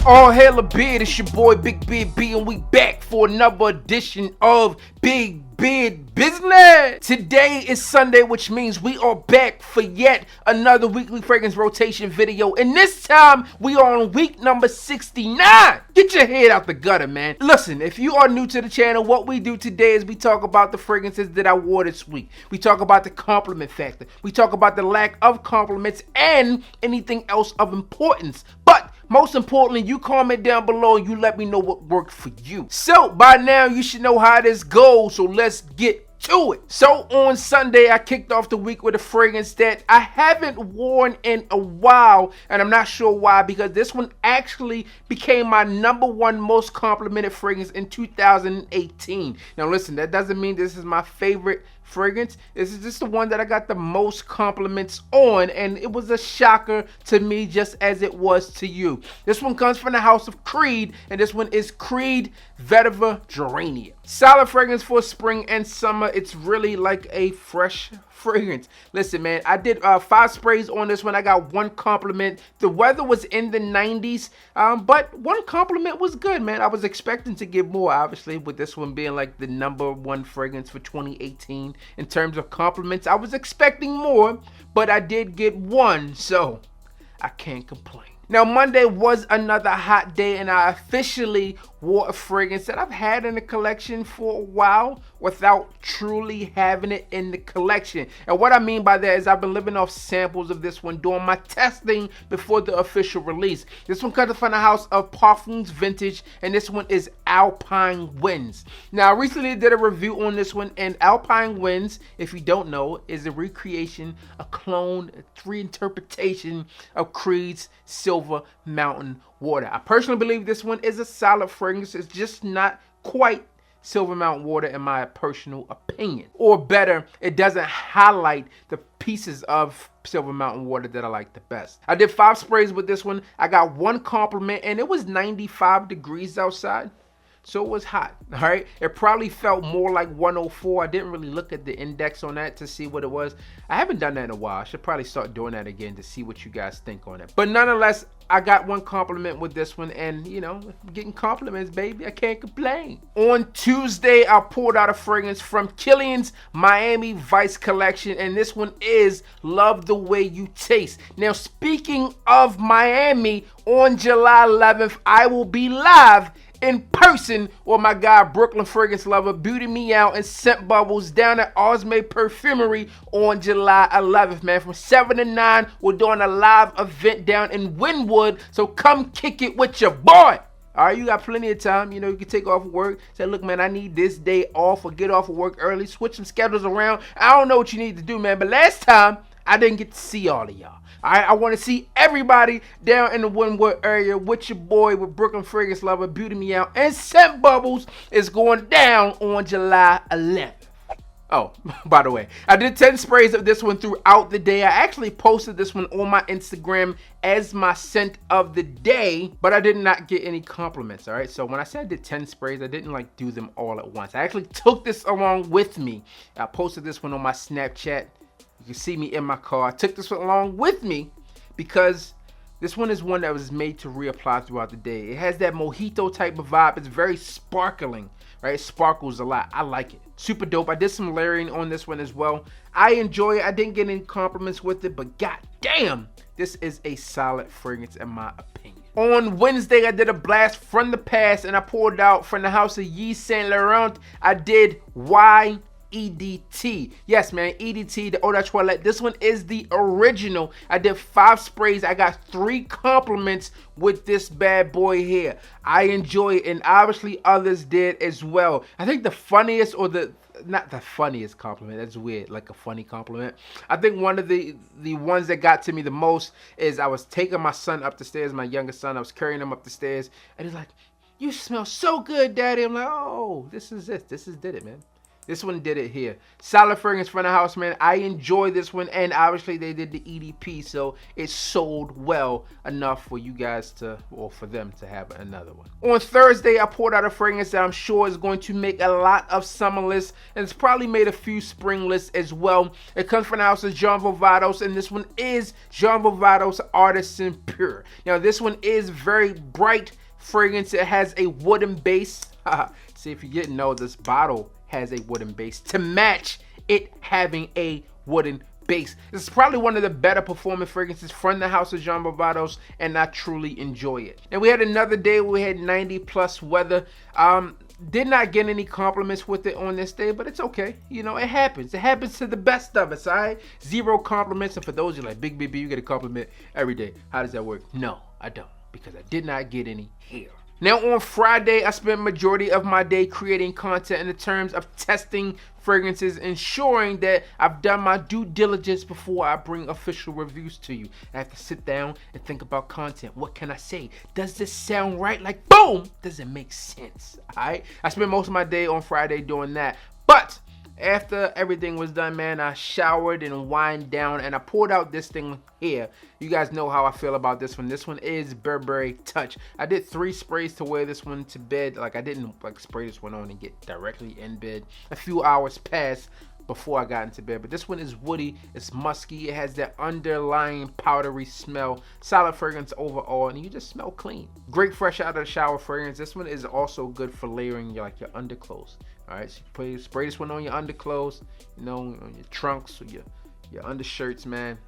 All hail a beard, it's your boy Big Beard B, and we back for another edition of Big Beard Business. Today is Sunday, which means we are back for yet another weekly fragrance rotation video, and this time we are on week number 69. Get your head out the gutter, man. Listen, if you are new to the channel, what we do today is we talk about the fragrances that I wore this week. We talk about the compliment factor. We talk about the lack of compliments and anything else of importance. But most importantly, you comment down below and you let me know what worked for you. So by now you should know how this goes, so let's get to it. So on Sunday, I kicked off the week with a fragrance that I haven't worn in a while, and I'm not sure why, because this one actually became my #1 most complimented fragrance in 2018. Now listen, that doesn't mean this is my favorite fragrance. This is just the one that I got the most compliments on, and it was a shocker to me just as it was to you. This one comes from the house of Creed, and this one is Creed Vetiver Geranium. Solid fragrance for spring and summer. It's really like a fresh fragrance. Listen, man, I did 5 sprays on this one. I got 1 compliment. The weather was in the 90s, but 1 compliment was good, man. I was expecting to get more, obviously, with this one being like the #1 fragrance for 2018 in terms of compliments. I was expecting more, but I did get 1, so I can't complain. Now, Monday was another hot day, and I officially wore a fragrance that I've had in the collection for a while without truly having it in the collection. And what I mean by that is I've been living off samples of this one doing my testing before the official release. This one comes from the house of Parfums Vintage, and this one is Alpine Winds. Now, I recently did a review on this one, and Alpine Winds, if you don't know, is a recreation, a clone, a reinterpretation of Creed's Silver Mountain Water. I personally believe this one is a solid fragrance. It's just not quite Silver Mountain Water in my personal opinion. Or better, it doesn't highlight the pieces of Silver Mountain Water that I like the best. I did 5 sprays with this one. I got 1 compliment, and it was 95 degrees outside. So it was hot, all right? It probably felt more like 104. I didn't really look at the index on that to see what it was. I haven't done that in a while. I should probably start doing that again to see what you guys think on it. But nonetheless, I got 1 compliment with this one, and you know, getting compliments, baby, I can't complain. On Tuesday, I pulled out a fragrance from Kilian's Miami Vice collection, and this one is Love the Way You Taste. Now, speaking of Miami, on July 11th, I will be live in person with my guy Brooklyn fragrance lover Beauty Me Out and Scent Bubbles down at Osme Perfumery on July 11th, man. From 7 to 9, we're doing a live event down in Wynwood, so come kick it with your boy. All right, you got plenty of time. You know, you can take off work. Say, look, man, I need this day off, or get off of work early. Switch some schedules around. I don't know what you need to do, man, but last time I didn't get to see all of y'all. I want to see everybody down in the Wynwood area with your boy, with Brooklyn fragrance lover Beauty Me Out and Scent Bubbles is going down on July 11th. Oh, by the way, I did 10 sprays of this one throughout the day. I actually posted this one on my Instagram as my scent of the day, but I did not get any compliments, all right? So when I said I did 10 sprays, I didn't like do them all at once. I actually took this along with me. I posted this one on my Snapchat. You can see me in my car. I took this one along with me because this one is one that was made to reapply throughout the day. It has that mojito type of vibe. It's very sparkling, right? It sparkles a lot. I like it. Super dope. I did some layering on this one as well. I enjoy it. I didn't get any compliments with it, but god damn, this is a solid fragrance in my opinion. On Wednesday, I did a blast from the past, and I poured out from the house of Yves Saint Laurent. I did EDT. Yes, man, EDT, the Eau de Toilette. This one is the original. I did 5 sprays. I got 3 compliments with this bad boy here. I enjoy it, and obviously others did as well. I think the funniest, or not the funniest compliment, that's weird, like a funny compliment. I think one of the ones that got to me the most is I was taking my son up the stairs, my youngest son. I was carrying him up the stairs, and he's like, "You smell so good, Daddy." I'm like, "Oh, this is it. This is did it, man. This one did it here. Solid fragrance from the house, man. I enjoy this one, and obviously they did the EDP, so it sold well enough for you guys to, or for them to have another one. On Thursday, I poured out a fragrance that I'm sure is going to make a lot of summer lists, and it's probably made a few spring lists as well. It comes from the house of Jean Valvados, and this one is Jean Valvados Artisan Pure. Now, this one is very bright fragrance. It has a wooden base. See, if you didn't know, this bottle has a wooden base to match it having a wooden base. This is probably one of the better performing fragrances from the house of Jean Valvados, and I truly enjoy it. And we had another day where we had 90+ weather. Did not get any compliments with it on this day, but it's okay. You know, it happens. It happens to the best of us, all right? 0 compliments. And for those who are like, Big BB, you get a compliment every day. How does that work? No, I don't, because I did not get any here. Now, on Friday, I spent majority of my day creating content in the terms of testing fragrances, ensuring that I've done my due diligence before I bring official reviews to you. I have to sit down and think about content. What can I say? Does this sound right? Like, boom! Does it make sense? All right? I spent most of my day on Friday doing that. But after everything was done, man, I showered and wind down, and I poured out this thing here. You guys know how I feel about this one. This one is Burberry Touch. I did 3 sprays to wear this one to bed. Like, I didn't like spray this one on and get directly in bed. A few hours passed before I got into bed, but this one is woody, it's musky, it has that underlying powdery smell, solid fragrance overall, and you just smell clean. Great fresh out of the shower fragrance. This one is also good for layering your underclothes. All right, so you spray this one on your underclothes, you know, on your trunks or your undershirts, man.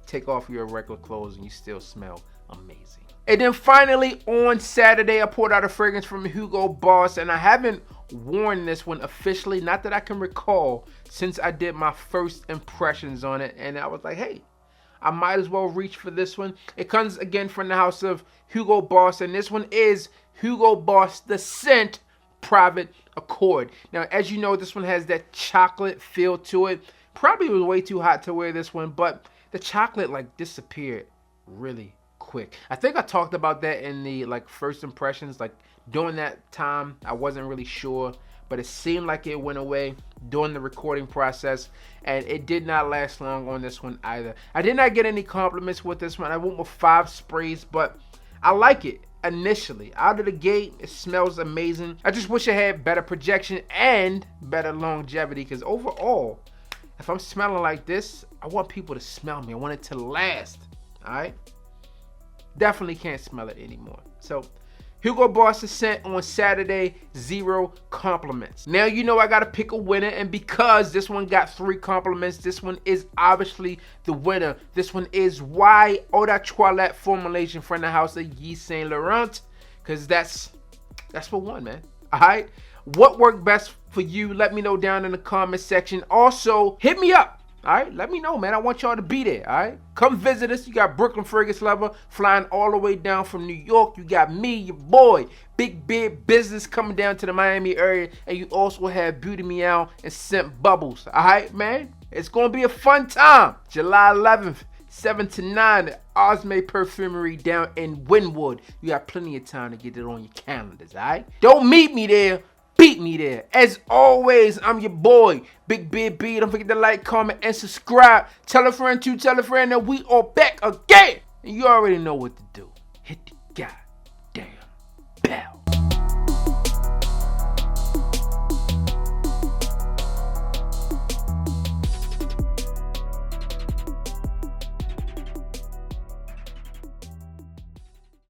Take off your regular clothes and you still smell amazing. And then finally on Saturday, I poured out a fragrance from Hugo Boss, and I haven't worn this one officially, not that I can recall, since I did my first impressions on it, and I was like, hey, I might as well reach for this one. It comes again from the house of Hugo Boss, and this one is Hugo Boss The Scent Private Accord. Now, as you know, this one has that chocolate feel to it. Probably was way too hot to wear this one, but the chocolate like disappeared really quick. I think I talked about that in the first impressions. Like, during that time, I wasn't really sure, but it seemed like it went away during the recording process, and it did not last long on this one either. I did not get any compliments with this one. I went with 5 sprays, but I like it. Initially, out of the gate, it smells amazing. I just wish it had better projection and better longevity, because overall, if I'm smelling like this, I want people to smell me. I want it to last. All right, definitely can't smell it anymore. So Hugo Boss is sent on Saturday, 0 compliments. Now, you know I gotta pick a winner, and because this one got 3 compliments, this one is obviously the winner. This one is Y Eau de Toilette formulation from the house of Yves Saint Laurent, because that's what won, man. All right, what worked best for you? Let me know down in the comment section. Also, hit me up. All right, let me know, man. I want y'all to be there. All right, come visit us. You got Brooklyn Fragrance Lover flying all the way down from New York. You got me, your boy, Big Beard Business, coming down to the Miami area, and you also have Beauty Meow and Scent Bubbles. All right, man, it's gonna be a fun time. July 11th, 7 to 9 at Osme Perfumery down in Wynwood. You got plenty of time to get it on your calendars. All right, don't meet me there. Beat me there. As always, I'm your boy, Big Beard B. Don't forget to like, comment, and subscribe. Tell a friend to tell a friend that we are back again. And you already know what to do. Hit the goddamn bell.